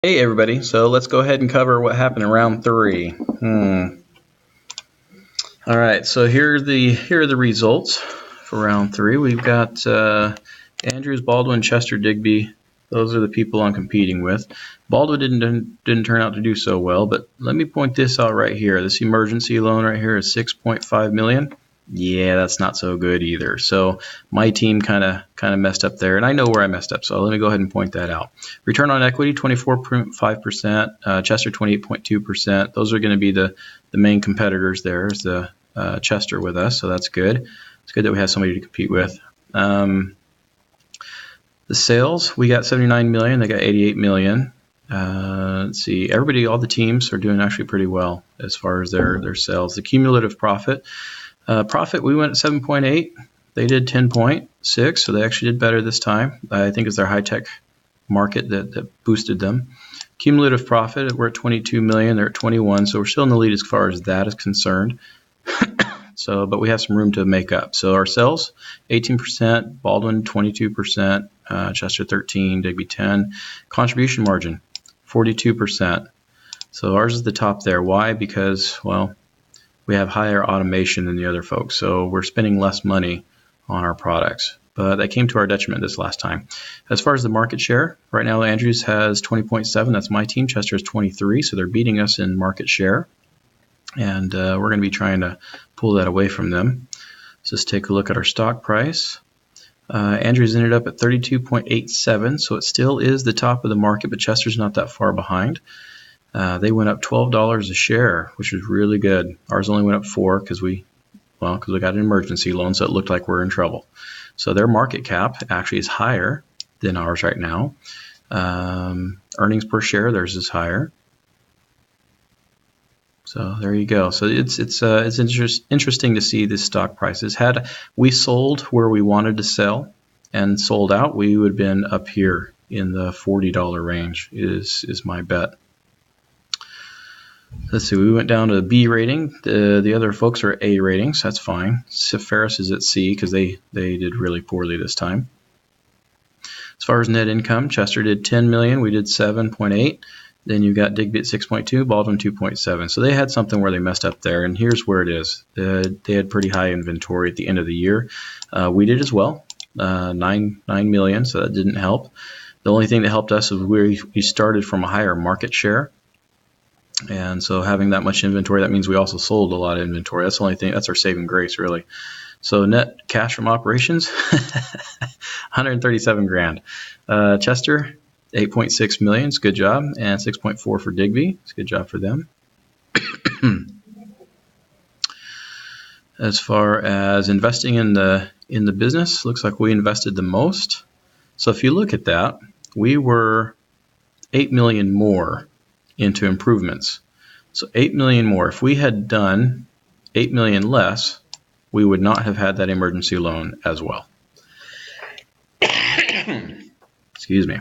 Hey everybody, so let's go ahead and cover what happened in round 3. All right, so here are the results for round 3. We've got Andrews, Baldwin, Chester, Digby. Those are the people I'm competing with. Baldwin didn't turn out to do so well, but let me point this out right here. This emergency loan right here is $6.5 million. Yeah, that's not so good either. So my team kind of messed up there, and I know where I messed up. So let me go ahead and point that out. Return on equity 24.5%, Chester 28.2%. Those are going to be the main competitors. There's the Chester with us, so that's good. It's good that we have somebody to compete with. The sales, we got 79 million. They got 88 million. Let's see. Everybody, all the teams are doing actually pretty well as far as their sales. The cumulative profit. We went at 7.8. They did 10.6, so they actually did better this time. I think it's their HighTech market that boosted them. Cumulative profit, we're at 22 million. They're at 21, so we're still in the lead as far as that is concerned. But we have some room to make up. So our sales, 18%, Baldwin 22%, Chester 13, Digby 10. Contribution margin, 42%. So ours is the top there. Why? Because, well, we have higher automation than the other folks, so we're spending less money on our products. But that came to our detriment this last time. As far as the market share, right now Andrews has 20.7. That's my team. Chester has 23, so they're beating us in market share. And we're going to be trying to pull that away from them. So let's take a look at our stock price. Andrews ended up at 32.87, so it still is the top of the market, but Chester's not that far behind. They went up $12 a share, which is really good. Ours only went up $4 because we got an emergency loan, so it looked like we're in trouble. So their market cap actually is higher than ours right now. Earnings per share, theirs is higher. So there you go. So it's interesting to see the stock prices. Had we sold where we wanted to sell and sold out, we would have been up here in the $40 range. Is my bet. Let's see, we went down to B rating. The other folks are A ratings. That's fine. Ferris is at C because they did really poorly this time. As far as net income, Chester did 10 million. We did 7.8. Then you got Digby at 6.2, Baldwin 2.7. So they had something where they messed up there, and here's where it is. They had pretty high inventory at the end of the year. We did as well, 9 million, so that didn't help. The only thing that helped us is we started from a higher market share. And so having that much inventory, that means we also sold a lot of inventory. That's the only thing, that's our saving grace, really. So net cash from operations, 137 grand. Chester, 8.6 million, it's a good job. And 6.4 for Digby, it's a good job for them. As far as investing in the business, looks like we invested the most. So if you look at that, we were 8 million more into improvements. So 8 million more. If we had done 8 million less, we would not have had that emergency loan as well. Excuse me.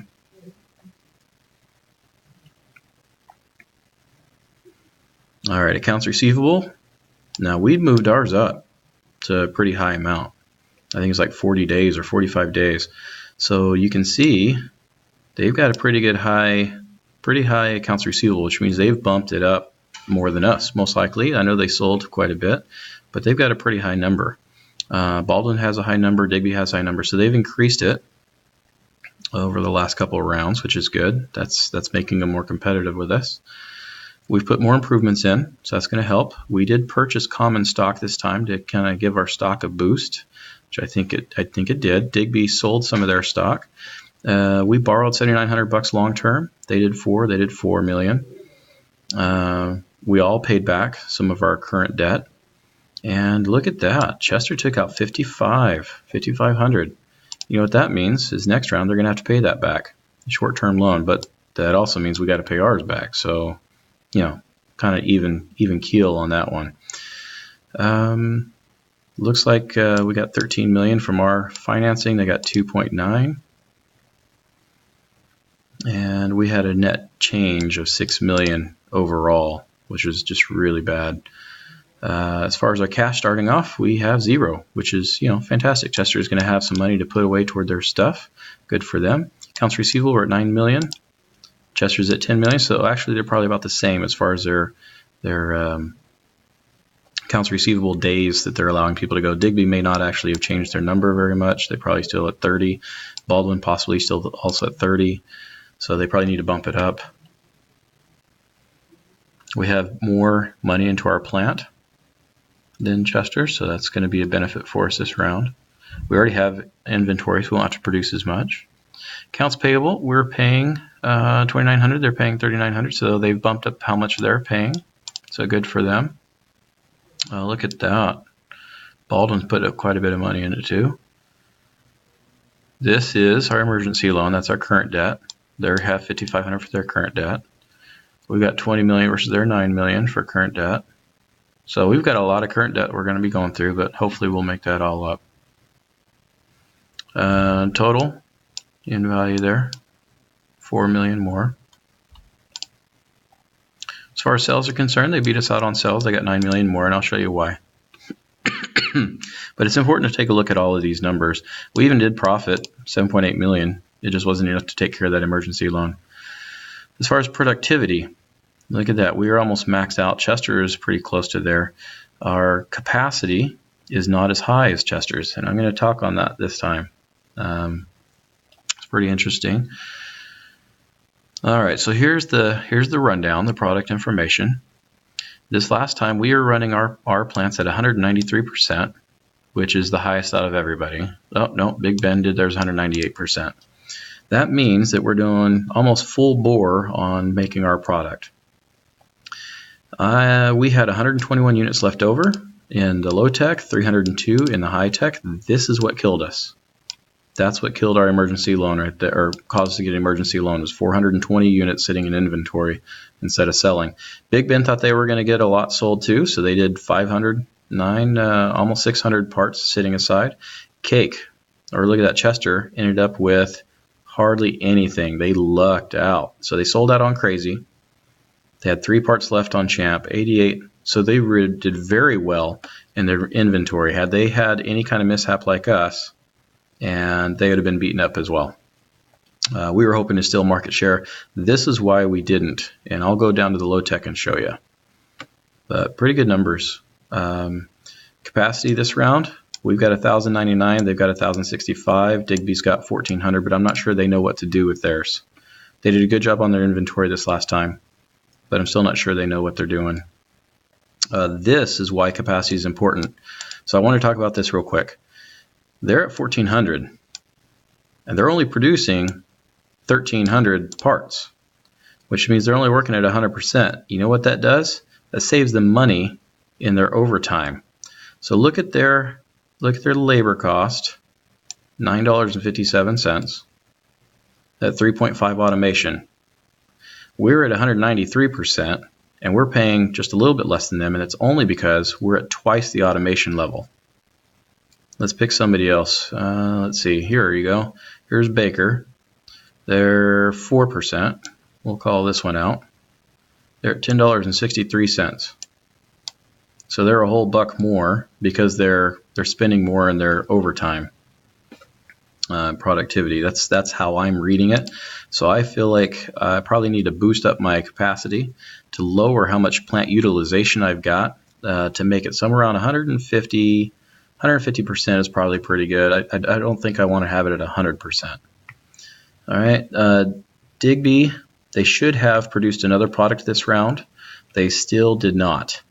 All right, accounts receivable. Now we've moved ours up to a pretty high amount. I think it's like 40 days or 45 days. So you can see they've got a pretty high accounts receivable, which means they've bumped it up more than us, most likely. I know they sold quite a bit, but they've got a pretty high number. Baldwin has a high number, Digby has a high number, so they've increased it over the last couple of rounds, which is good. That's making them more competitive with us. We've put more improvements in, so that's going to help. We did purchase common stock this time to kind of give our stock a boost, which I think it did. Digby sold some of their stock. We borrowed $7,900 long term. They did 4 million. We all paid back some of our current debt. And look at that. Chester took out 5,500. You know what that means is next round they're going to have to pay that back, a short-term loan, but that also means we got to pay ours back. So, you know, kind of even keel on that one. Looks like we got 13 million from our financing. They got 2.9. And we had a net change of 6 million overall, which was just really bad. As far as our cash starting off, we have 0, which is, fantastic. Chester is going to have some money to put away toward their stuff. Good for them. Accounts receivable, we're at 9 million. Chester's at 10 million, so actually they're probably about the same as far as their accounts receivable days that they're allowing people to go. Digby may not actually have changed their number very much. They're probably still at 30. Baldwin possibly still also at 30. So they probably need to bump it up. We have more money into our plant than Chester, so that's going to be a benefit for us this round. We already have inventory, so we won't have to produce as much. Accounts payable, we're paying $2,900. They're paying $3,900, so they've bumped up how much they're paying. So good for them. Look at that. Baldwin's put up quite a bit of money in it too. This is our emergency loan. That's our current debt. They have $5,500 for their current debt. We've got $20 million versus their $9 million for current debt. So we've got a lot of current debt we're going to be going through, but hopefully we'll make that all up. Total in value there, $4 million more. As far as sales are concerned, they beat us out on sales. They got $9 million more, and I'll show you why. But it's important to take a look at all of these numbers. We even did profit, $7.8 million. It just wasn't enough to take care of that emergency loan. As far as productivity, look at that. We are almost maxed out. Chester is pretty close to there. Our capacity is not as high as Chester's, and I'm going to talk on that this time. It's pretty interesting. All right, so here's the rundown, the product information. This last time we were running our plants at 193%, which is the highest out of everybody. Oh, no, Big Ben did theirs 198%. That means that we're doing almost full bore on making our product. We had 121 units left over in the low tech, 302 in the high tech. This is what killed us. That's what killed our emergency loan right there, or caused us to get an emergency loan, was 420 units sitting in inventory instead of selling. Big Ben thought they were going to get a lot sold too, so they did 509, almost 600 parts sitting aside. Cake, or look at that, Chester ended up with hardly anything. They lucked out. So they sold out on Crazy. They had 3 parts left on Champ, 88. So they did very well in their inventory. Had they had any kind of mishap like us, and they would have been beaten up as well. We were hoping to steal market share. This is why we didn't, and I'll go down to the low tech and show you. But pretty good numbers. Capacity this round, we've got 1,099. They've got 1,065. Digby's got 1,400, but I'm not sure they know what to do with theirs. They did a good job on their inventory this last time, but I'm still not sure they know what they're doing. This is why capacity is important. So I want to talk about this real quick. They're at 1,400, and they're only producing 1,300 parts, which means they're only working at 100%. You know what that does? That saves them money in their overtime. So look at their labor cost, $9.57. At 3.5 automation. We're at 193%, and we're paying just a little bit less than them, and it's only because we're at twice the automation level. Let's pick somebody else. Let's see. Here you go. Here's Baker. They're 4%. We'll call this one out. They're at $10.63. So they're a whole buck more because they're spending more in their overtime productivity. That's how I'm reading it. So I feel like I probably need to boost up my capacity to lower how much plant utilization I've got to make it somewhere around 150. 150% is probably pretty good. I don't think I want to have it at 100%. All right, Digby, they should have produced another product this round. They still did not.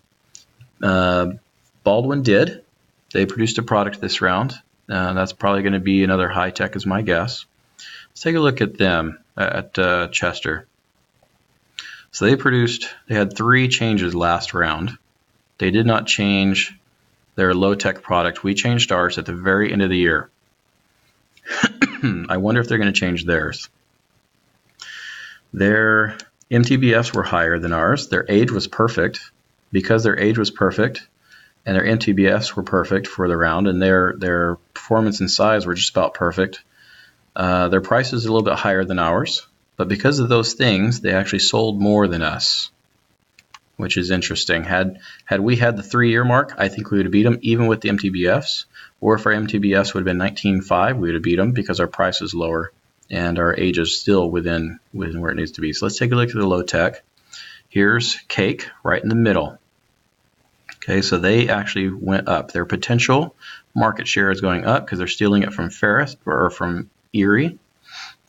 Baldwin did. They produced a product this round. That's probably going to be another HighTech is my guess. Let's take a look at them at Chester. So they had 3 changes last round. They did not change their low-tech product. We changed ours at the very end of the year. I wonder if they're going to change theirs. Their MTBFs were higher than ours. Their age was perfect. Because their age was perfect and their MTBFs were perfect for the round, and their performance and size were just about perfect. Their price is a little bit higher than ours, but because of those things, they actually sold more than us, which is interesting. Had we had the 3-year mark, I think we would have beat them even with the MTBFs. Or if our MTBFs would have been 19.5, we would have beat them because our price is lower and our age is still within where it needs to be. So let's take a look at the low tech. Here's Cake right in the middle. Okay, so they actually went up. Their potential market share is going up because they're stealing it from Ferris or from Erie.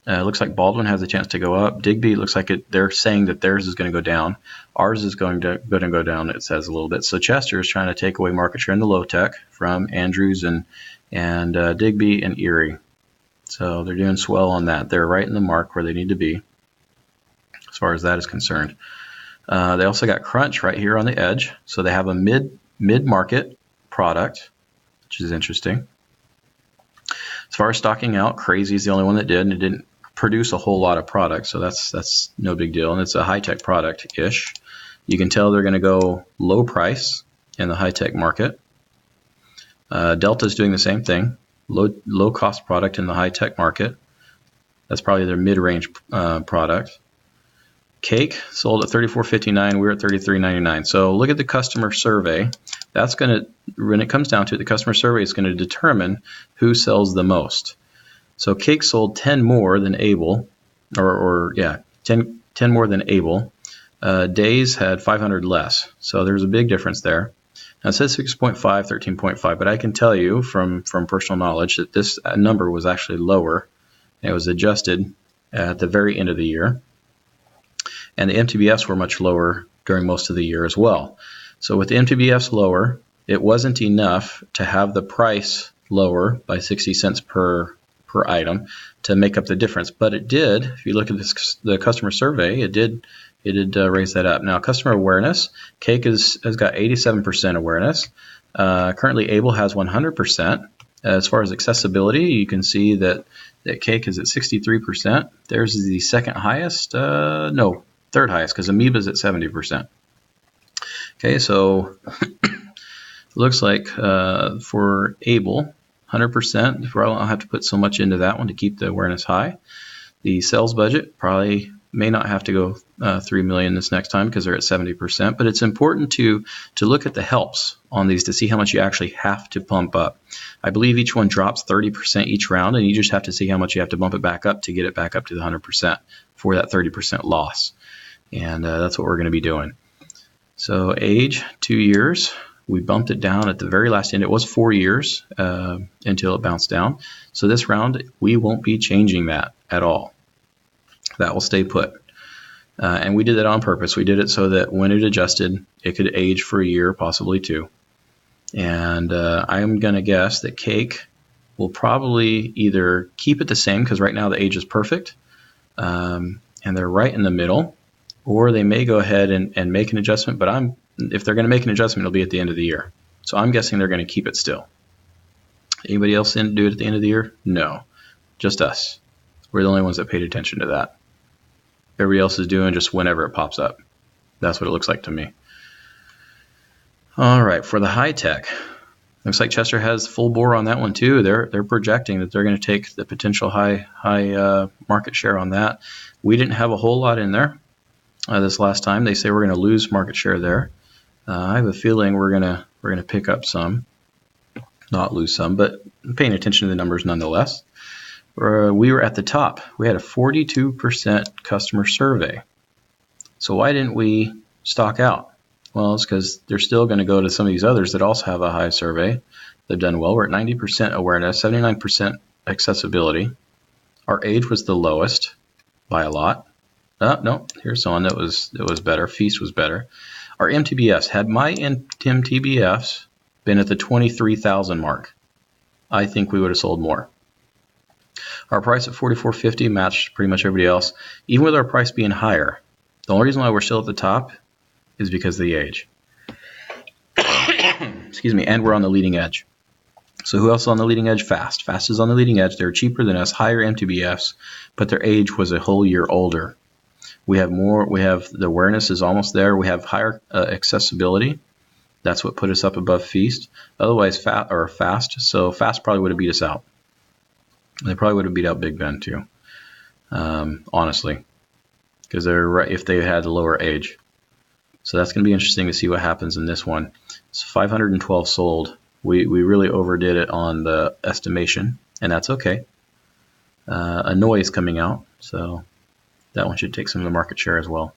It looks like Baldwin has a chance to go up. Digby looks like they're saying that theirs is going to go down. Ours is going to go down, it says a little bit. So Chester is trying to take away market share in the low tech from Andrews and Digby and Erie. So they're doing swell on that. They're right in the mark where they need to be as far as that is concerned. They also got Crunch right here on the edge. So they have a mid-market product, which is interesting. As far as stocking out, Crazy is the only one that did, and it didn't produce a whole lot of product, so that's no big deal. And it's a high-tech product-ish. You can tell they're going to go low price in the high-tech market. Delta's doing the same thing, low cost product in the high-tech market. That's probably their mid-range product. Cake sold at $34.59. We're at $33.99. So look at the customer survey. That's going to, when it comes down to it, the customer survey is going to determine who sells the most. So Cake sold 10 more than Able, 10 more than Able. Days had 500 less. So there's a big difference there. Now it says 6.5, 13.5, but I can tell you from personal knowledge that this number was actually lower. It was adjusted at the very end of the year. And the MTBFs were much lower during most of the year as well. So with the MTBFs lower, it wasn't enough to have the price lower by 60 cents per item to make up the difference. But it did. If you look at the customer survey, it did raise that up. Now, customer awareness, Cake has got 87% awareness. Currently, Able has 100%. As far as accessibility, you can see that Cake is at 63%. Theirs is the second highest. Third highest, because Amoeba's at 70%. Okay, so looks like for Able, 100%. I'll have to put so much into that one to keep the awareness high. The sales budget probably may not have to go $3 million this next time because they're at 70%. But it's important to look at the helps on these to see how much you actually have to pump up. I believe each one drops 30% each round, and you just have to see how much you have to bump it back up to get it back up to the 100% for that 30% loss. And that's what we're going to be doing. So age, 2 years. We bumped it down at the very last end. It was 4 years until it bounced down. So this round, we won't be changing that at all. That will stay put. And we did that on purpose. We did it so that when it adjusted, it could age for a year, possibly two. And I'm going to guess that Cake will probably either keep it the same, because right now the age is perfect, and they're right in the middle, or they may go ahead and make an adjustment. But if they're going to make an adjustment, it'll be at the end of the year. So I'm guessing they're going to keep it still. Anybody else do it at the end of the year? No, just us. We're the only ones that paid attention to that. Everybody else is doing just whenever it pops up. That's what it looks like to me. All right, for the high tech, looks like Chester has full bore on that one too. They're projecting that they're going to take the potential high market share on that. We didn't have a whole lot in there this last time. They say we're going to lose market share there. I have a feeling we're gonna pick up some, not lose some, but paying attention to the numbers nonetheless. We were at the top. We had a 42% customer survey. So why didn't we stock out? Well, it's because they're still going to go to some of these others that also have a high survey. They've done well. We're at 90% awareness, 79% accessibility. Our age was the lowest by a lot. No, here's someone that was better. Feast was better. Our MTBFs, had my MTBFs been at the 23,000 mark, I think we would have sold more. Our price at $44.50 matched pretty much everybody else. Even with our price being higher, the only reason why we're still at the top is because of the age. Excuse me, and we're on the leading edge. So who else is on the leading edge? Fast. Fast is on the leading edge. They're cheaper than us, higher MTBFs, but their age was a whole year older. We have more. We have the awareness is almost there. We have higher accessibility. That's what put us up above Feast. Otherwise, Fast. So Fast probably would have beat us out. They probably would have beat out Big Ben too, honestly, because they're right if they had a lower age. So that's going to be interesting to see what happens in this one. It's 512 sold. We really overdid it on the estimation, and that's okay. A noise coming out, so that one should take some of the market share as well.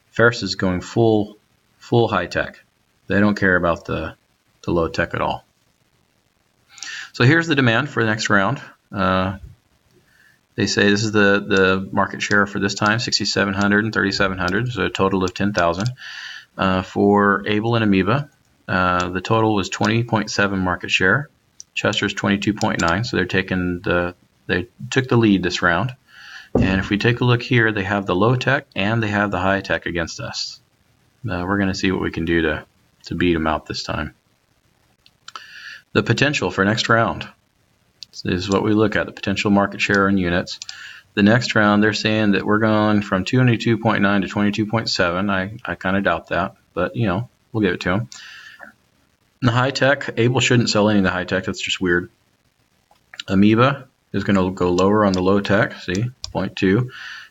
Ferris is going full high tech. They don't care about the low tech at all. So here's the demand for the next round. They say this is the market share for this time, 6,700 and 3,700, so a total of 10,000. For Able and Amoeba, the total was 20.7 market share. Chester's 22.9, so they took the lead this round. And if we take a look here, they have the low tech and they have the high tech against us. We're going to see what we can do to beat them out this time. The potential for next round. This is what we look at, the potential market share in units. The next round, they're saying that we're going from 22.9 to 22.7. I kind of doubt that, but we'll give it to them. The high tech, Able shouldn't sell any of the high tech. That's just weird. Amoeba is going to go lower on the low tech, see, 0.2.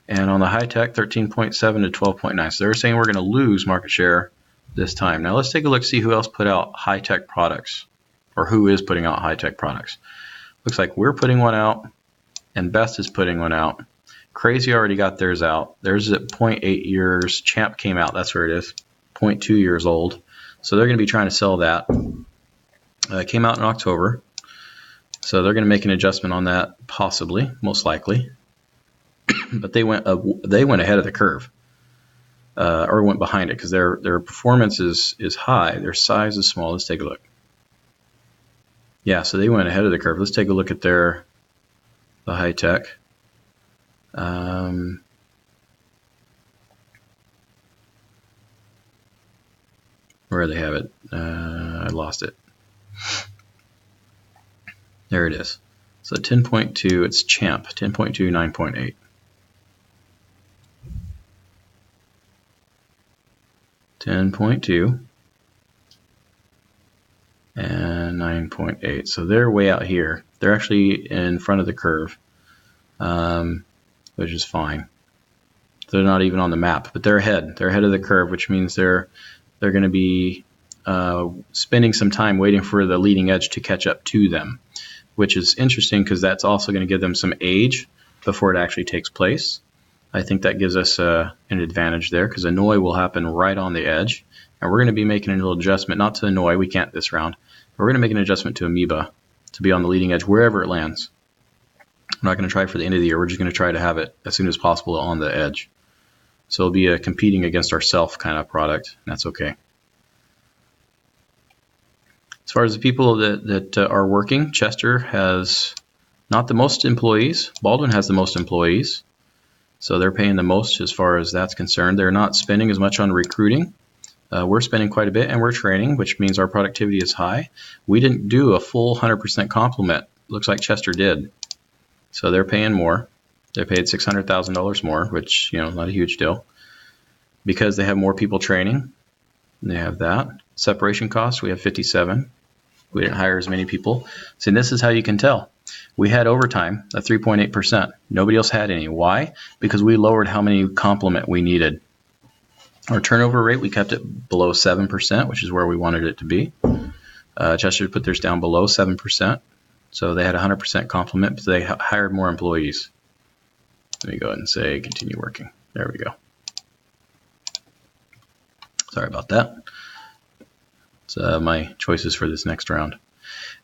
And on the high tech, 13.7 to 12.9. So they're saying we're going to lose market share this time. Now let's take a look, see who else put out high tech products, or who is putting out high tech products. Looks like we're putting one out, and Best is putting one out. Crazy already got theirs out. Theirs is at 0.8 years. Champ came out, that's where it is, 0.2 years old. So they're going to be trying to sell that. It came out in October. So they're going to make an adjustment on that, possibly, most likely. But they went ahead of the curve, or went behind it, because their performance is high. Their size is small. Let's take a look. Yeah, so they went ahead of the curve. Let's take a look at the high tech. Where they have it? I lost it. There it is. So 10.2, it's Champ, 10.2, 9.8. 10.2 and 9.8. So they're way out here. They're actually in front of the curve, which is fine. They're not even on the map, but they're ahead. They're ahead of the curve, which means they're going to be spending some time waiting for the leading edge to catch up to them, which is interesting because that's also going to give them some age before it actually takes place. I think that gives us an advantage there, because Annoy will happen right on the edge, and we're going to be making a little adjustment, not to Annoy, we can't this round, but we're going to make an adjustment to Amoeba to be on the leading edge wherever it lands. We're not going to try for the end of the year, we're just going to try to have it as soon as possible on the edge. So it'll be a competing against ourself kind of product, and that's okay. As far as the people that are working, Chester has not the most employees. Baldwin has the most employees. So they're paying the most as far as that's concerned. They're not spending as much on recruiting. We're spending quite a bit, and we're training, which means our productivity is high. We didn't do a full 100% complement. Looks like Chester did. So they're paying more. They paid $600,000 more, which, not a huge deal. Because they have more people training, they have that. Separation costs, we have 57. We didn't hire as many people. So this is how you can tell. We had overtime at 3.8%. Nobody else had any. Why? Because we lowered how many complement we needed. Our turnover rate, we kept it below 7%, which is where we wanted it to be. Chester put theirs down below 7%. So they had 100% complement, but they hired more employees. Let me go ahead and say continue working. There we go. Sorry about that. It's my choices for this next round.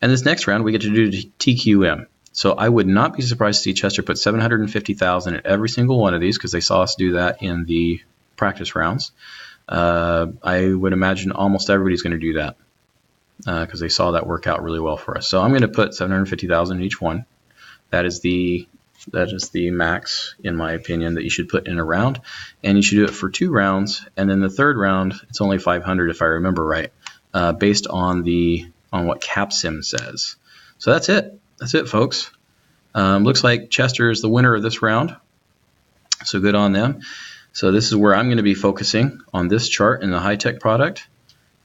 And this next round, we get to do TQM. So I would not be surprised to see Chester put $750,000 at every single one of these, because they saw us do that in the practice rounds. I would imagine almost everybody's going to do that because they saw that work out really well for us. So I'm going to put $750,000 in each one. That is the max, in my opinion, that you should put in a round, and you should do it for 2 rounds. And then the third round, it's only 500 if I remember right, based on what CAPSim says. So that's it. That's it, folks. Looks like Chester is the winner of this round, so good on them. So this is where I'm going to be focusing on this chart in the high-tech product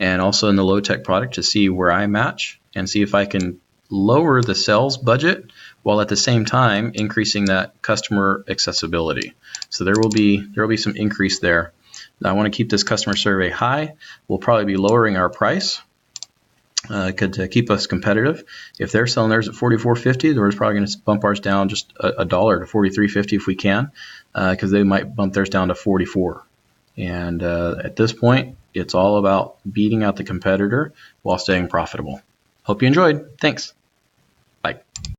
and also in the low-tech product to see where I match and see if I can lower the sales budget while at the same time increasing that customer accessibility. So there will be some increase there. Now, I want to keep this customer survey high. We'll probably be lowering our price could keep us competitive. If they're selling theirs at $44.50, we're probably going to bump ours down just a dollar to $43.50 if we can, because they might bump theirs down to $44. And at this point, it's all about beating out the competitor while staying profitable. Hope you enjoyed. Thanks. Bye.